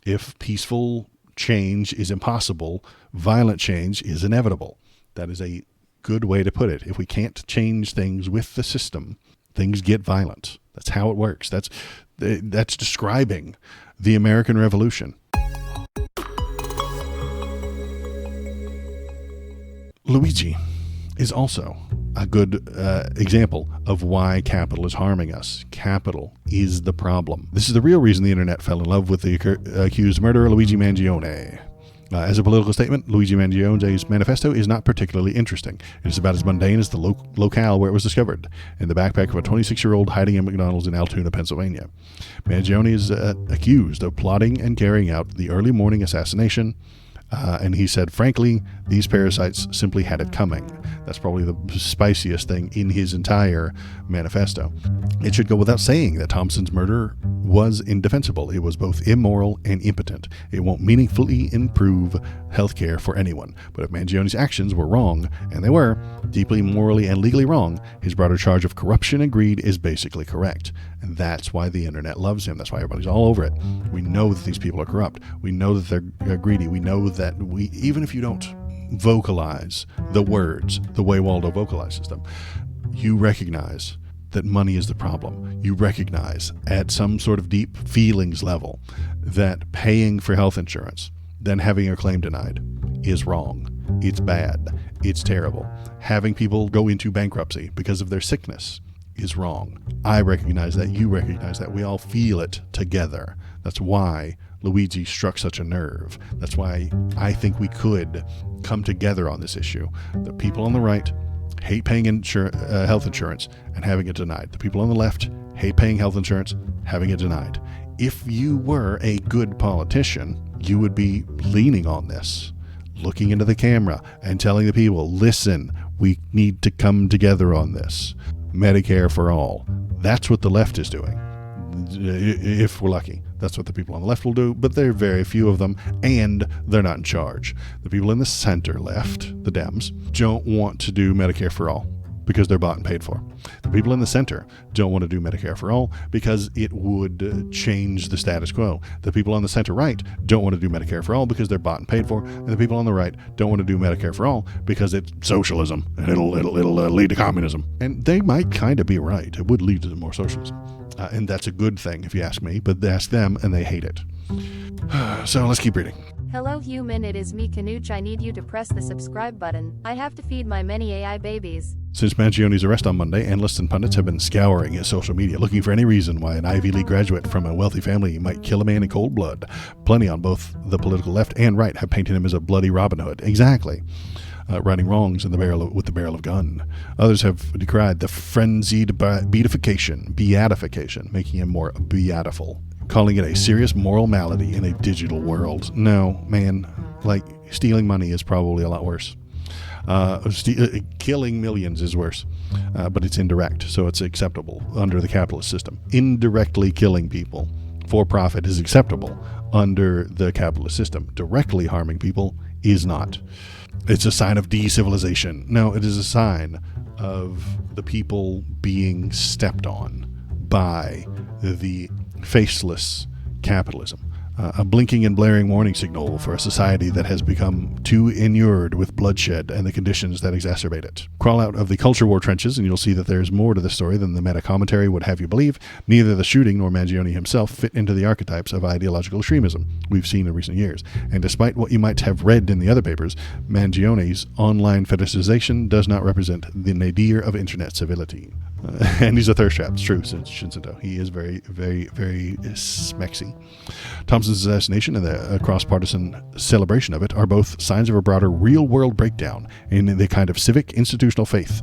If peaceful change is impossible, violent change is inevitable. That is a good way to put it. If we can't change things with the system, things get violent. That's how it works. That's describing the American Revolution. Luigi is also a good example of why capital is harming us. Capital is the problem. This is the real reason the internet fell in love with the accused murderer Luigi Mangione. As a political statement, Luigi Mangione's manifesto is not particularly interesting. It is about as mundane as the locale where it was discovered, in the backpack of a 26-year-old hiding in McDonald's in Altoona, Pennsylvania. Mangione is accused of plotting and carrying out the early morning assassination, and he said, frankly, these parasites simply had it coming. That's probably the spiciest thing in his entire manifesto. It should go without saying that Thompson's murder was indefensible. It was both immoral and impotent. It won't meaningfully improve healthcare for anyone. But if Mangione's actions were wrong, and they were, deeply morally and legally wrong, his broader charge of corruption and greed is basically correct. And that's why the internet loves him. That's why everybody's all over it. We know that these people are corrupt. We know that they're greedy. We know that even if you don't vocalize the words the way Waldo vocalizes them, you recognize that money is the problem. You recognize at some sort of deep feelings level that paying for health insurance, then having your claim denied, is wrong. It's bad. It's terrible. Having people go into bankruptcy because of their sickness is wrong. I recognize that. You recognize that. We all feel it together. That's why Luigi struck such a nerve. That's why I think we could come together on this issue. The people on the right hate paying health insurance and having it denied. The people on the left hate paying health insurance, having it denied. If you were a good politician, you would be leaning on this, looking into the camera and telling the people, listen, we need to come together on this. Medicare for all. That's what the left is doing. If we're lucky, that's what the people on the left will do, but there are very few of them, and they're not in charge. The people in the center left, the Dems, don't want to do Medicare for all because they're bought and paid for. The people in the center don't want to do Medicare for all because it would change the status quo. The people on the center right don't want to do Medicare for all because they're bought and paid for, and the people on the right don't want to do Medicare for all because it's socialism and it'll lead to communism. And they might kind of be right. It would lead to more socialism. And that's a good thing, if you ask me, but ask them, and they hate it. So let's keep reading. Hello human, it is me Canuch. I need you to press the subscribe button. I have to feed my many AI babies. Since Mangione's arrest on Monday, analysts and pundits have been scouring his social media, looking for any reason why an Ivy League graduate from a wealthy family might kill a man in cold blood. Plenty on both the political left and right have painted him as a bloody Robin Hood. Exactly. Righting wrongs with the barrel of gun. Others have decried the frenzied beatification, making him more beatiful, calling it a serious moral malady in a digital world. No, man, like stealing money is probably a lot worse. Killing millions is worse, but it's indirect, so it's acceptable under the capitalist system. Indirectly killing people for profit is acceptable under the capitalist system. Directly harming people is not. It's a sign of de-civilization. No, it is a sign of the people being stepped on by the faceless capitalism. A blinking and blaring warning signal for a society that has become too inured with bloodshed and the conditions that exacerbate it. Crawl out of the culture war trenches and you'll see that there's more to the story than the meta-commentary would have you believe. Neither the shooting nor Mangione himself fit into the archetypes of ideological extremism we've seen in recent years. And despite what you might have read in the other papers, Mangione's online fetishization does not represent the nadir of internet civility. And he's a thirst trap. It's true, Shinseto. He is very, very, very smexy. Thompson's assassination and the cross-partisan celebration of it are both signs of a broader real-world breakdown in the kind of civic institutional faith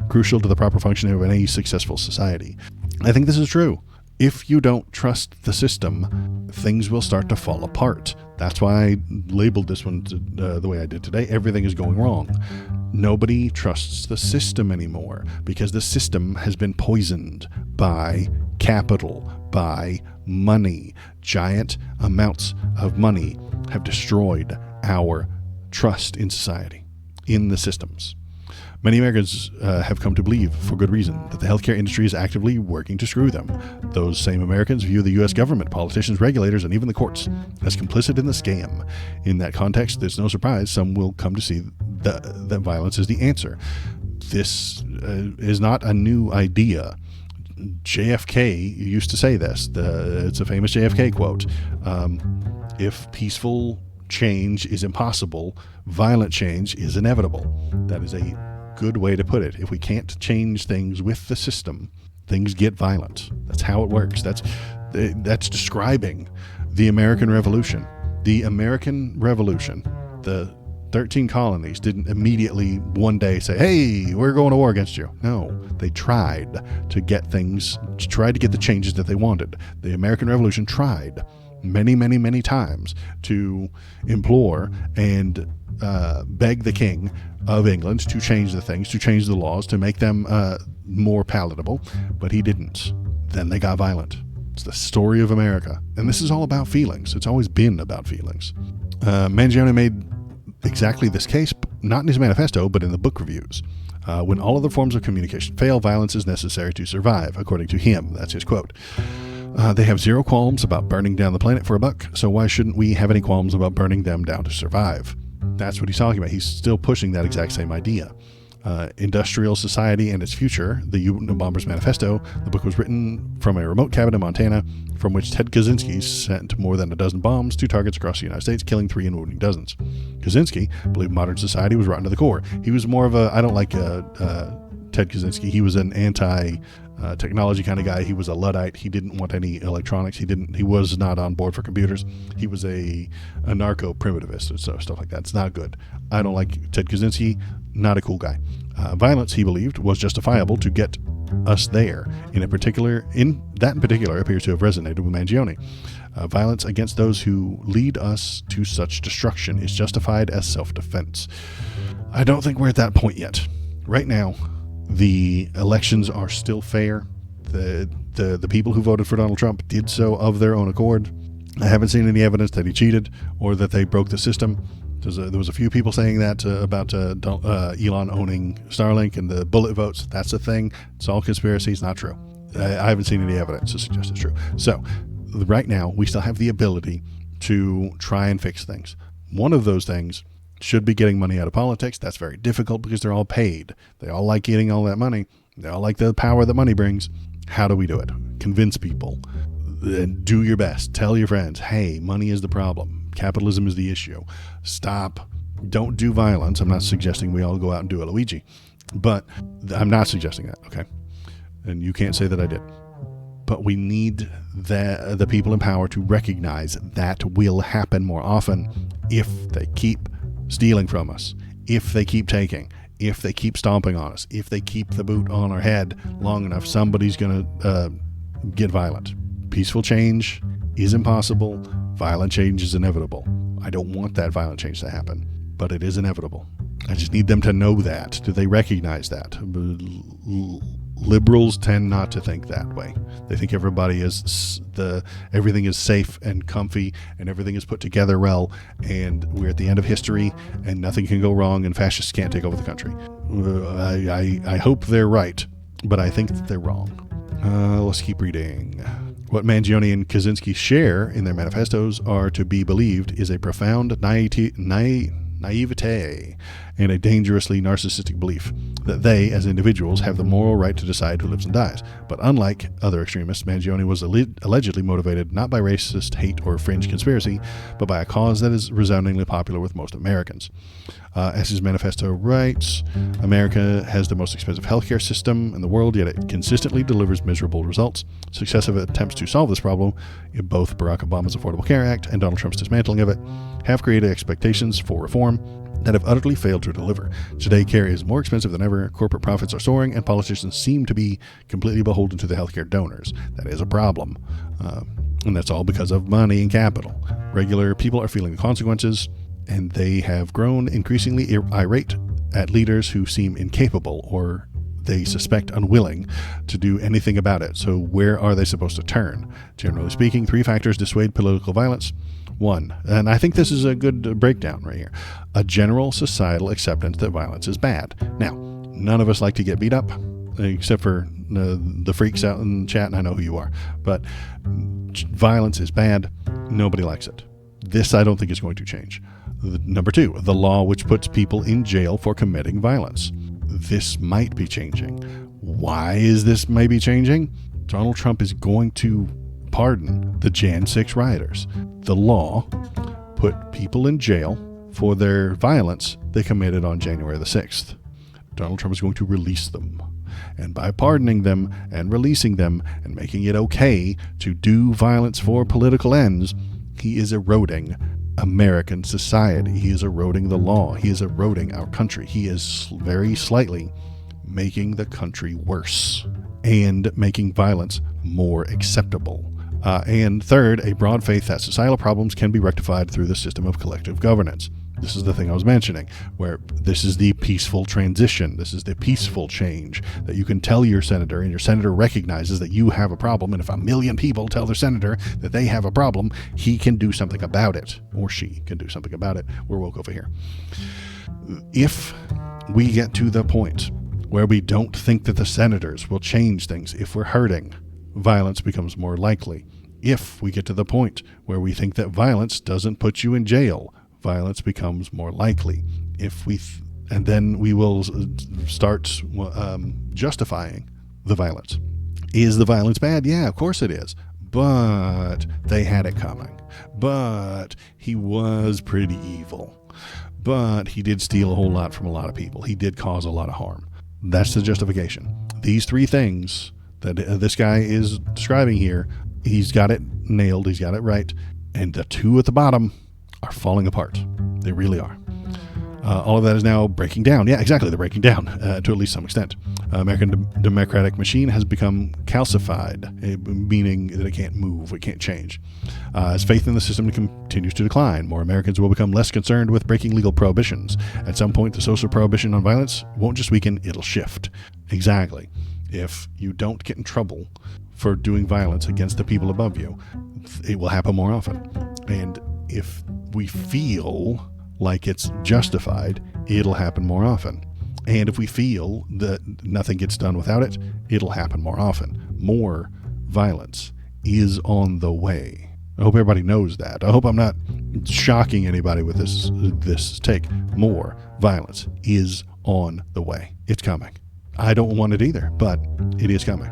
crucial to the proper functioning of any successful society. I think this is true. If you don't trust the system, things will start to fall apart. That's why I labeled this one the way I did today. Everything is going wrong. Nobody trusts the system anymore because the system has been poisoned by capital, by money. Giant amounts of money have destroyed our trust in society, in the systems. Many Americans have come to believe, for good reason, that the healthcare industry is actively working to screw them. Those same Americans view the U.S. government, politicians, regulators, and even the courts as complicit in the scam. In that context, there's no surprise some will come to see that violence is the answer. This is not a new idea. JFK used to say this. It's a famous JFK quote. If peaceful change is impossible, violent change is inevitable. That is a good way to put it. If we can't change things with the system, things get violent. That's how it works. That's describing the American Revolution. The American Revolution, the 13 colonies didn't immediately one day say, hey, we're going to war against you. No, they tried to get the changes that they wanted. The American Revolution tried many, many, many times to implore and beg the King of England to change the things, to change the laws, to make them more palatable, but he didn't. Then they got violent. It's the story of America. And this is all about feelings. It's always been about feelings. Mangione made exactly this case, not in his manifesto, but in the book reviews. When all other forms of communication fail, violence is necessary to survive, according to him. That's his quote. They have zero qualms about burning down the planet for a buck, so why shouldn't we have any qualms about burning them down to survive? That's what he's talking about. He's still pushing that exact same idea. Industrial Society and Its Future, the Unabomber's Manifesto. The book was written from a remote cabin in Montana, from which Ted Kaczynski sent more than a dozen bombs to targets across the United States, killing 3 and wounding dozens. Kaczynski believed modern society was rotten to the core. He was more of I don't like Ted Kaczynski. He was an anti-technology kind of guy. He was a Luddite. He didn't want any electronics. He was not on board for computers. He was a anarcho-primitivist and stuff like that. It's not good. I don't like Ted Kaczynski. Not a cool guy. Violence, he believed, was justifiable to get us there. In particular, appears to have resonated with Mangione. Violence against those who lead us to such destruction is justified as self-defense. I don't think we're at that point yet. Right now, the elections are still fair. The people who voted for Donald Trump did so of their own accord. I haven't seen any evidence that he cheated or that they broke the system. There was a few people saying that about Elon owning Starlink and the bullet votes. That's a thing. It's all conspiracy. It's not true. I haven't seen any evidence to suggest it's true. So right now, we still have the ability to try and fix things. One of those things should be getting money out of politics. That's very difficult because they're all paid. They all like getting all that money. They all like the power that money brings. How do we do it? Convince people. Do your best. Tell your friends, hey, money is the problem. Capitalism is the issue. Stop. Don't do violence. I'm not suggesting we all go out and do a Luigi, but I'm not suggesting that, okay? And you can't say that I did. But we need the people in power to recognize that will happen more often if they keep stealing from us, if they keep taking, if they keep stomping on us, if they keep the boot on our head long enough, somebody's going to get violent. Peaceful change is impossible. Violent change is inevitable. I don't want that violent change to happen, but it is inevitable. I just need them to know that. Do they recognize that? Liberals tend not to think that way. They think everything is safe and comfy and everything is put together well and we're at the end of history and nothing can go wrong and fascists can't take over the country. I hope they're right, but I think that they're wrong. Let's keep reading. What Mangione and Kaczynski share in their manifestos are to be believed is a profound naivete and a dangerously narcissistic belief that they, as individuals, have the moral right to decide who lives and dies. But unlike other extremists, Mangione was allegedly motivated not by racist hate or fringe conspiracy, but by a cause that is resoundingly popular with most Americans. As his manifesto writes, America has the most expensive healthcare system in the world, yet it consistently delivers miserable results. Successive attempts to solve this problem, in both Barack Obama's Affordable Care Act and Donald Trump's dismantling of it, have created expectations for reform that have utterly failed to deliver. Today, care is more expensive than ever, corporate profits are soaring, and politicians seem to be completely beholden to the healthcare donors. That is a problem. And that's all because of money and capital. Regular people are feeling the consequences, and they have grown increasingly irate at leaders who seem incapable or they suspect unwilling to do anything about it. So where are they supposed to turn? Generally speaking, 3 factors dissuade political violence. 1, and I think this is a good breakdown right here, a general societal acceptance that violence is bad. Now, None of us like to get beat up, except for the freaks out in the chat, and I know who you are. But violence is bad. Nobody likes it. This I don't think is going to change. Number 2, the law which puts people in jail for committing violence. This might be changing. Why is this maybe changing? Donald Trump is going to pardon the Jan 6 rioters. The law put people in jail for their violence they committed on January the 6th. Donald Trump is going to release them. And by pardoning them and releasing them and making it okay to do violence for political ends, he is eroding American society. He is eroding the law. He is eroding our country. He is very slightly making the country worse and making violence more acceptable. And third, a broad faith that societal problems can be rectified through the system of collective governance. This is the thing I was mentioning, where this is the peaceful transition. This is the peaceful change that you can tell your senator, and your senator recognizes that you have a problem. And if 1 million people tell their senator that they have a problem, he can do something about it, or she can do something about it. We're woke over here. If we get to the point where we don't think that the senators will change things, if we're hurting, violence becomes more likely. If we get to the point where we think that violence doesn't put you in jail, violence becomes more likely. And then we will start justifying the violence. Is the violence bad? Yeah, of course it is. But they had it coming. But he was pretty evil. But he did steal a whole lot from a lot of people. He did cause a lot of harm. That's the justification. These 3 things that this guy is describing here, he's got it nailed. He's got it right. And the 2 at the bottom are falling apart. They really are. All of that is now breaking down. Yeah, exactly. They're breaking down to at least some extent. American democratic machine has become calcified, meaning that it can't move, it can't change. As faith in the system continues to decline, more Americans will become less concerned with breaking legal prohibitions. At some point, the social prohibition on violence won't just weaken, it'll shift. Exactly. If you don't get in trouble for doing violence against the people above you, it will happen more often. And if we feel like it's justified, it'll happen more often. And if we feel that nothing gets done without it, it'll happen more often. More violence is on the way. I hope everybody knows that. I hope I'm not shocking anybody with this take. More violence is on the way. It's coming. I don't want it either, but it is coming.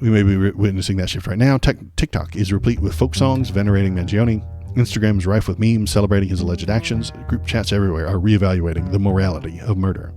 We may be witnessing that shift right now. TikTok is replete with folk songs venerating Mangione. Instagram is rife with memes celebrating his alleged actions. Group chats everywhere are reevaluating the morality of murder.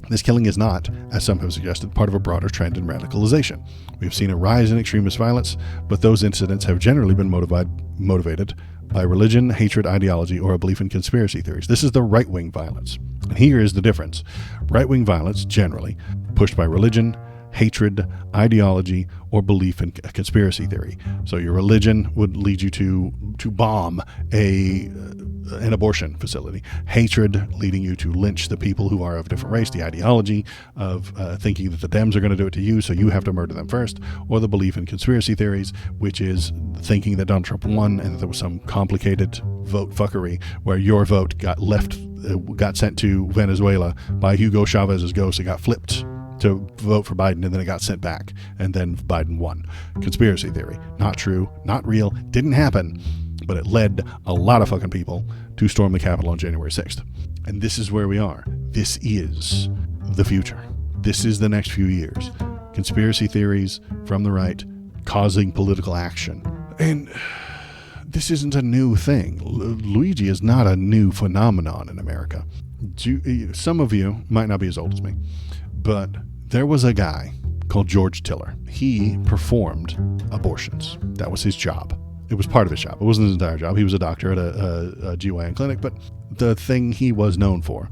This killing is not, as some have suggested, part of a broader trend in radicalization. We've seen a rise in extremist violence, but those incidents have generally been motivated by religion, hatred, ideology, or a belief in conspiracy theories. This is the right-wing violence. And here is the difference. Right-wing violence, generally, pushed by religion, hatred, ideology, or belief in a conspiracy theory. So your religion would lead you to bomb an abortion facility. Hatred leading you to lynch the people who are of a different race. The ideology of thinking that the Dems are going to do it to you, so you have to murder them first. Or the belief in conspiracy theories, which is thinking that Donald Trump won and that there was some complicated vote fuckery where your vote got sent to Venezuela by Hugo Chavez's ghost. It got flipped to vote for Biden, and then it got sent back, and then Biden won. Conspiracy theory. Not true, not real, didn't happen, but it led a lot of fucking people to storm the Capitol on January 6th. And this is where we are. This is the future. This is the next few years. Conspiracy theories from the right causing political action. And this isn't a new thing. Luigi is not a new phenomenon in America. Some of you might not be as old as me, but there was a guy called George Tiller. He performed abortions. That was his job. It was part of his job. It wasn't his entire job. He was a doctor at a GYN clinic, but the thing he was known for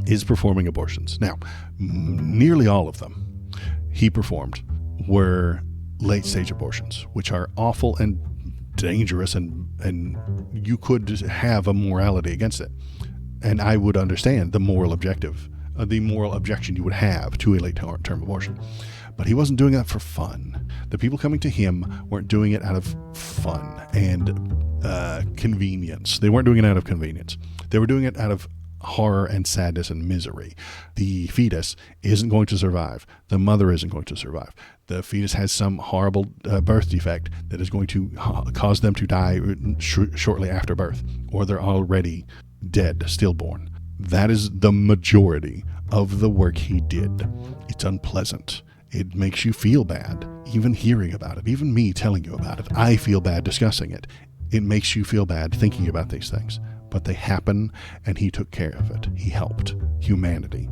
is performing abortions. Now, nearly all of them he performed were late-stage abortions, which are awful and dangerous, and you could have a morality against it. And I would understand the moral objection you would have to a late-term abortion. But he wasn't doing that for fun. The people coming to him weren't doing it out of fun and convenience. They weren't doing it out of convenience. They were doing it out of horror and sadness and misery. The fetus isn't going to survive. The mother isn't going to survive. The fetus has some horrible birth defect that is going to cause them to die shortly after birth, or they're already dead, stillborn. That is the majority of the work he did. It's unpleasant. It makes you feel bad, even hearing about it, even me telling you about it. I feel bad discussing it. It makes you feel bad thinking about these things. But they happen, and he took care of it. He helped humanity.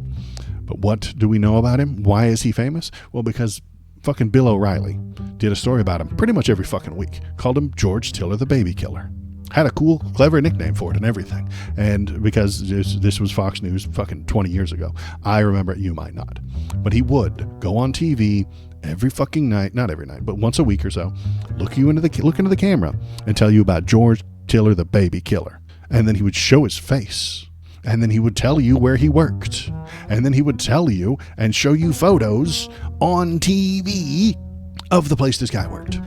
But what do we know about him? Why is he famous? Well, because fucking Bill O'Reilly did a story about him pretty much every fucking week. Called him George Tiller the Baby Killer. Had a cool, clever nickname for it and everything. And because this was Fox News fucking 20 years ago, I remember it, you might not. But he would go on TV every fucking night, not every night, but once a week or so, look into the camera and tell you about George Tiller the Baby Killer. And then he would show his face. And then he would tell you where he worked. And then he would tell you and show you photos on TV of the place this guy worked. You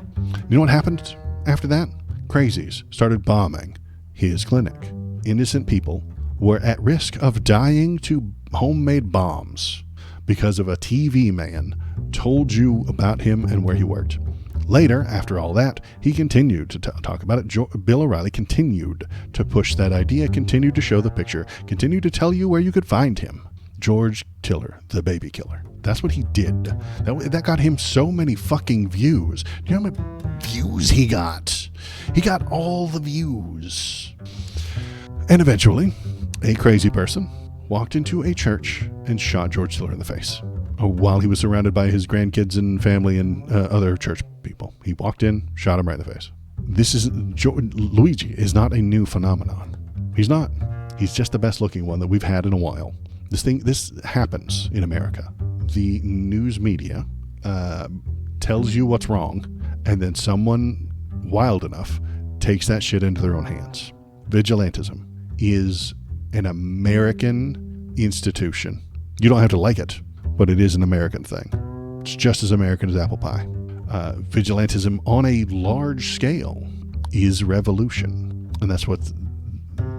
know what happened after that? Crazies started bombing his clinic. Innocent people were at risk of dying to homemade bombs because of a TV man told you about him and where he worked. Later, after all that, he continued to talk about it. Bill O'Reilly continued to push that idea, continued to show the picture, continued to tell you where you could find him. George Tiller, the Baby Killer. That's what he did. That got him so many fucking views. Do you know how many views he got? He got all the views. And eventually, a crazy person walked into a church and shot George Tiller in the face while he was surrounded by his grandkids and family and other church people. He walked in, shot him right in the face. Luigi is not a new phenomenon. He's not. He's just the best looking one that we've had in a while. This happens in America. The news media tells you what's wrong, and then someone wild enough takes that shit into their own hands. Vigilantism is an American institution. You don't have to like it, but it is an American thing. It's just as American as apple pie. Vigilantism on a large scale is revolution, and that's what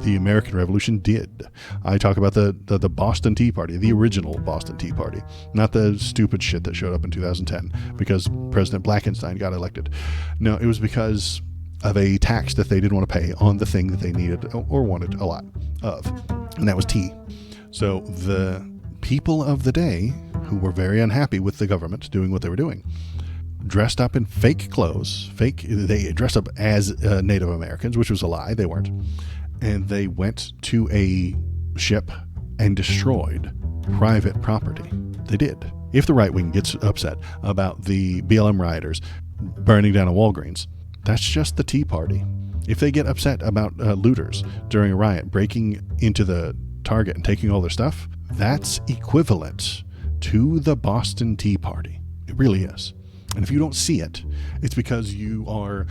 the American Revolution did. I talk about the Boston Tea Party, the original Boston Tea Party, not the stupid shit that showed up in 2010 because President Blackenstein got elected. No, it was because of a tax that they didn't want to pay on the thing that they needed or wanted a lot of, and that was tea. So the people of the day, who were very unhappy with the government doing what they were doing, dressed up in fake clothes. They dressed up as Native Americans, which was a lie. They weren't. And they went to a ship and destroyed private property. They did. If the right wing gets upset about the BLM rioters burning down a Walgreens, that's just the Tea Party. If they get upset about looters during a riot breaking into the Target and taking all their stuff, that's equivalent to the Boston Tea Party. It really is. And if you don't see it, it's because you are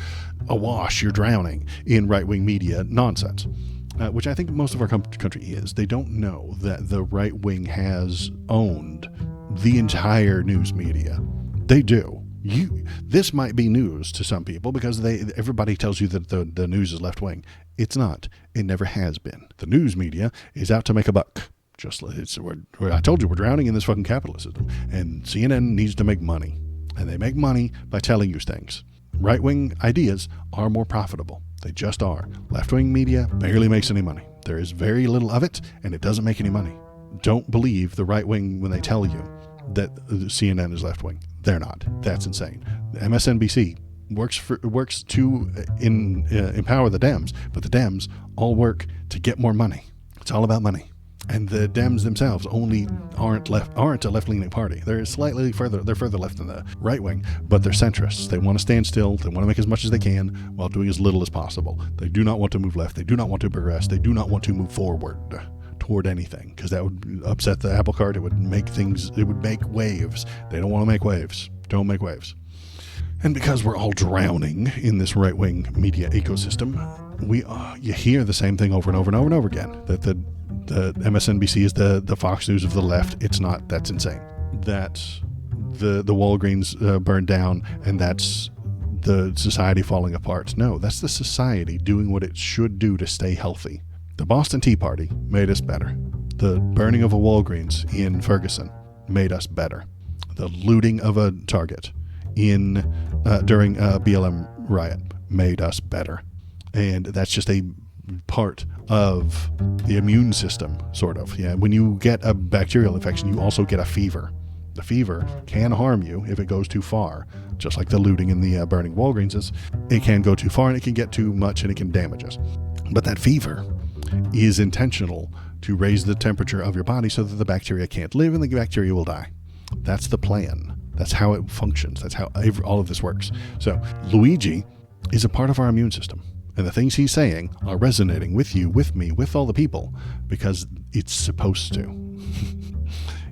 awash, you're drowning in right-wing media nonsense, which I think most of our country is. They don't know that the right wing has owned the entire news media. They do. This might be news to some people because everybody tells you that the news is left-wing. It's not. It never has been. The news media is out to make a buck. I told you, we're drowning in this fucking capitalism, and CNN needs to make money. And they make money by telling you things. Right-wing ideas are more profitable. They just are. Left-wing media barely makes any money. There is very little of it, and it doesn't make any money. Don't believe the right wing when they tell you that CNN is left-wing. They're not. That's insane. MSNBC works to empower the Dems, but the Dems all work to get more money. It's all about money. And the Dems themselves aren't a left-leaning party. They're further left than the right wing, but they're centrists. They want to stand still. They want to make as much as they can while doing as little as possible. They do not want to move left. They do not want to progress. They do not want to move forward toward anything, because that would upset the apple cart. It would make waves. They don't want to make waves. Don't make waves. And because we're all drowning in this right-wing media ecosystem, you hear the same thing over and over and over and over again, that the MSNBC is the Fox News of the left. It's not. That's insane. That the Walgreens burned down, and that's the society falling apart. No, that's the society doing what it should do to stay healthy. The Boston Tea Party made us better. The burning of a Walgreens in Ferguson made us better. The looting of a Target during a BLM riot made us better. And that's just a part of the immune system, sort of. Yeah, when you get a bacterial infection, you also get a fever. The fever can harm you if it goes too far, just like the looting and the burning Walgreens is. It can go too far and it can get too much and it can damage us. But that fever is intentional to raise the temperature of your body so that the bacteria can't live and the bacteria will die. That's the plan. That's how it functions. That's how all of this works. So Luigi is a part of our immune system. And the things he's saying are resonating with you, with me, with all the people, because it's supposed to.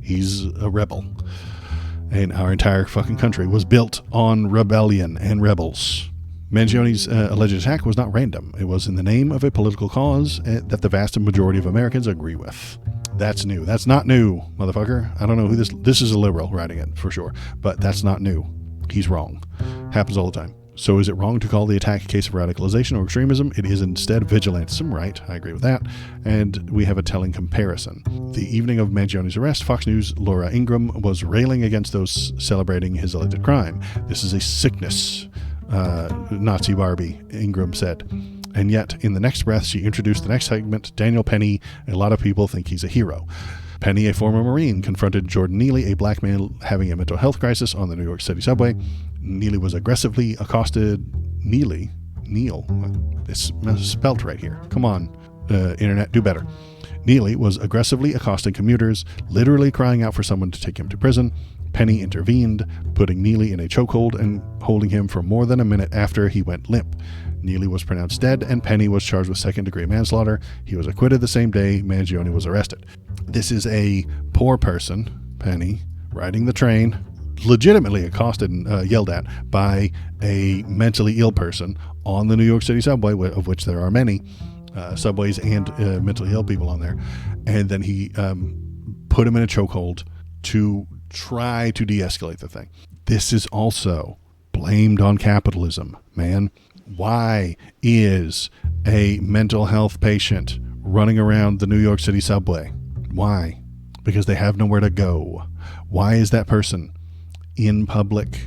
He's a rebel. And our entire fucking country was built on rebellion and rebels. Mangioni's alleged attack was not random. It was in the name of a political cause that the vast majority of Americans agree with. That's new. That's not new, motherfucker. I don't know who this is a liberal writing it, for sure. But that's not new. He's wrong. Happens all the time. So is it wrong to call the attack a case of radicalization or extremism? It is instead vigilantism, right? I agree with that. And we have a telling comparison. The evening of Mangioni's arrest, Fox News' Laura Ingraham was railing against those celebrating his alleged crime. This is a sickness, Nazi Barbie, Ingraham said. And yet, in the next breath, she introduced the next segment, Daniel Penny. A lot of people think he's a hero. Penny, a former Marine, confronted Jordan Neely, a black man having a mental health crisis, on the New York City subway. Neely was aggressively accosted. Neil, it's spelt right here. Come on, internet, do better. Neely was aggressively accosting commuters, literally crying out for someone to take him to prison. Penny intervened, putting Neely in a chokehold and holding him for more than a minute after he went limp. Neely was pronounced dead, and Penny was charged with second-degree manslaughter. He was acquitted the same day Mangione was arrested. This is a poor person, Penny, riding the train, legitimately accosted and yelled at by a mentally ill person on the New York City subway, of which there are many subways and mentally ill people on there. And then he put him in a chokehold to try to de-escalate the thing. This is also blamed on capitalism, man. Why is a mental health patient running around the New York City subway? Why? Because they have nowhere to go. Why is that person in public,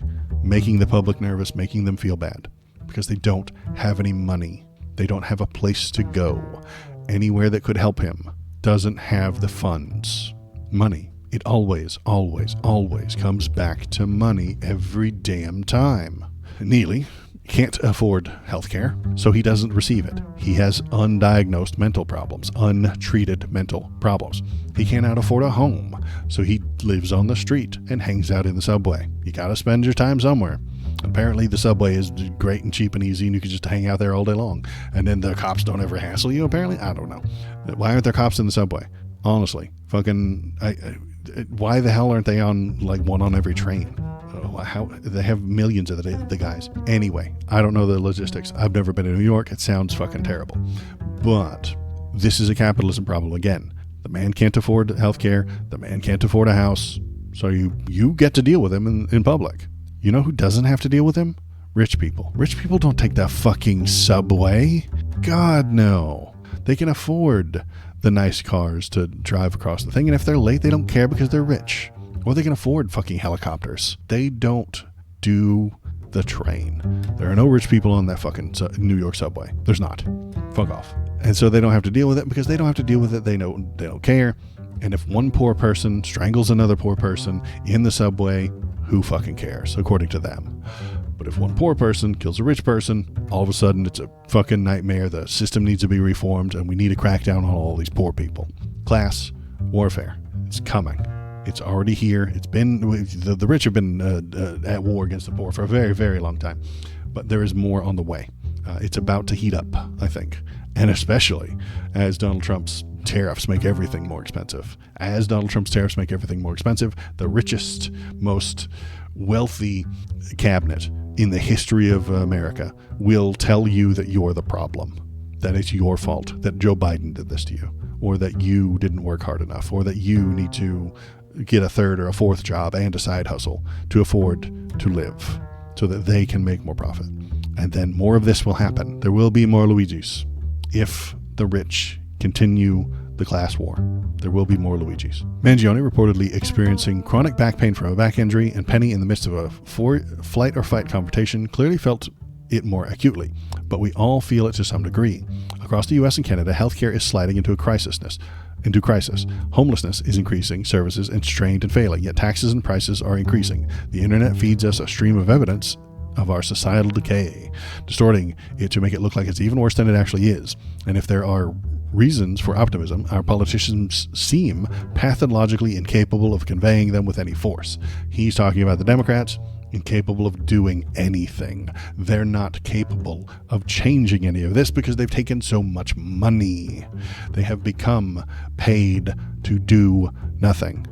making the public nervous, making them feel bad? Because they don't have any money. They don't have a place to go. Anywhere that could help him doesn't have the funds. Money. It always, always, always comes back to money every damn time. Neely can't afford healthcare, so he doesn't receive it. He has undiagnosed mental problems, untreated mental problems. He cannot afford a home, so he lives on the street and hangs out in the subway. You gotta spend your time somewhere. Apparently the subway is great and cheap and easy and you can just hang out there all day long. And then the cops don't ever hassle you, apparently? I don't know. Why aren't there cops in the subway? Honestly. Why the hell aren't they on, like, one on every train? How they have millions of the guys. Anyway, I don't know the logistics. I've never been to New York. It sounds fucking terrible. But this is a capitalism problem again. The man can't afford healthcare. The man can't afford a house. So you get to deal with him in public. You know who doesn't have to deal with him? Rich people. Rich people don't take the fucking subway. God, no. They can afford the nice cars to drive across the thing, and if they're late, they don't care because they're rich. Or they can afford fucking helicopters. They don't do the train. There are no rich people on that fucking New York subway. There's not. Fuck off. And so they don't have to deal with it because they don't have to deal with it. They don't care. And if one poor person strangles another poor person in the subway, who fucking cares, according to them? But if one poor person kills a rich person, all of a sudden it's a fucking nightmare. The system needs to be reformed and we need to crack down on all these poor people. Class warfare. It's coming. It's already here. It's been, the rich have been at war against the poor for a very, very long time. But there is more on the way. It's about to heat up, I think. And especially as Donald Trump's tariffs make everything more expensive. As Donald Trump's tariffs make everything more expensive, the richest, most wealthy cabinet in the history of America will tell you that you're the problem, that it's your fault, that Joe Biden did this to you, or that you didn't work hard enough, or that you need to get a third or a fourth job and a side hustle to afford to live so that they can make more profit. And then more of this will happen. There will be more Luigis if the rich continue the class war. There will be more Luigis. Mangione, reportedly experiencing chronic back pain from a back injury, and Penny, in the midst of a flight or fight confrontation, clearly felt it more acutely. But we all feel it to some degree. Across the US and Canada, healthcare is sliding into crisis. Homelessness is increasing, services are strained and failing, yet taxes and prices are increasing. The internet feeds us a stream of evidence of our societal decay, distorting it to make it look like it's even worse than it actually is. And if there are reasons for optimism, our politicians seem pathologically incapable of conveying them with any force. He's talking about the Democrats, incapable of doing anything. They're not capable of changing any of this because they've taken so much money. They have become paid to do nothing.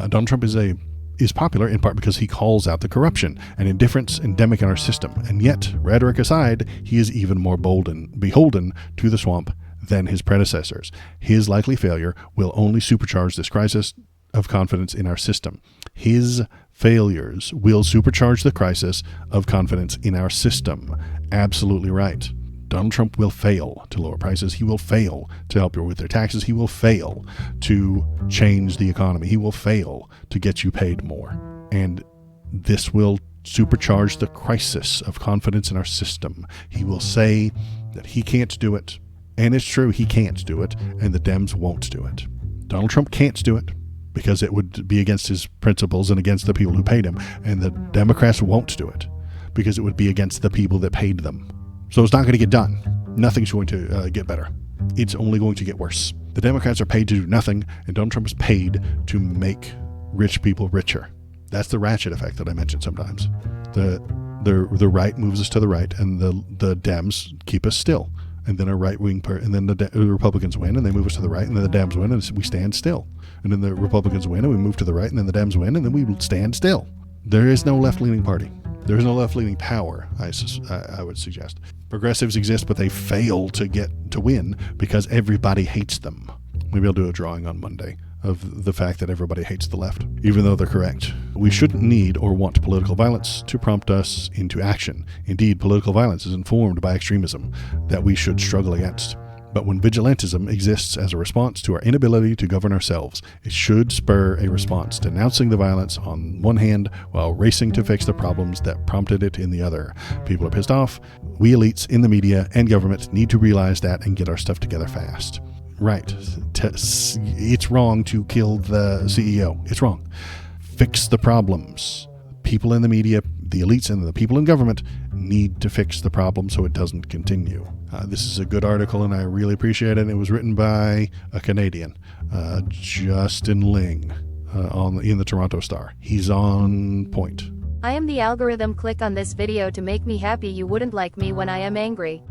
Donald Trump is popular in part because he calls out the corruption and indifference endemic in our system. And yet, rhetoric aside, he is even more beholden to the swamp than his predecessors. His likely failure will only supercharge this crisis of confidence in our system. His failures will supercharge the crisis of confidence in our system. Absolutely right. Donald Trump will fail to lower prices. He will fail to help you with their taxes. He will fail to change the economy. He will fail to get you paid more. And this will supercharge the crisis of confidence in our system. He will say that he can't do it. And it's true, he can't do it, and the Dems won't do it. Donald Trump can't do it because it would be against his principles and against the people who paid him. And the Democrats won't do it because it would be against the people that paid them. So it's not going to get done. Nothing's going to get better. It's only going to get worse. The Democrats are paid to do nothing, and Donald Trump is paid to make rich people richer. That's the ratchet effect that I mentioned sometimes. The right moves us to the right, and the Dems keep us still. And then a right-wing and then the Republicans win, and they move us to the right, and then the Dems win, and we stand still. And then the Republicans win, and we move to the right, and then the Dems win, and then we stand still. There is no left-leaning party. There is no left-leaning power, I would suggest. Progressives exist, but they fail to win because everybody hates them. Maybe I'll do a drawing on Monday of the fact that everybody hates the left, even though they're correct. We shouldn't need or want political violence to prompt us into action. Indeed, political violence is informed by extremism that we should struggle against. But when vigilantism exists as a response to our inability to govern ourselves, it should spur a response, denouncing the violence on one hand while racing to fix the problems that prompted it in the other. People are pissed off. We elites in the media and government need to realize that and get our stuff together fast. Right. It's wrong to kill the CEO. It's wrong. Fix the problems. People in the media, the elites, and the people in government need to fix the problem so it doesn't continue. This is a good article, and I really appreciate it. It was written by a Canadian, Justin Ling, in the Toronto Star. He's on point. I am the algorithm. Click on this video to make me happy. You wouldn't like me when I am angry.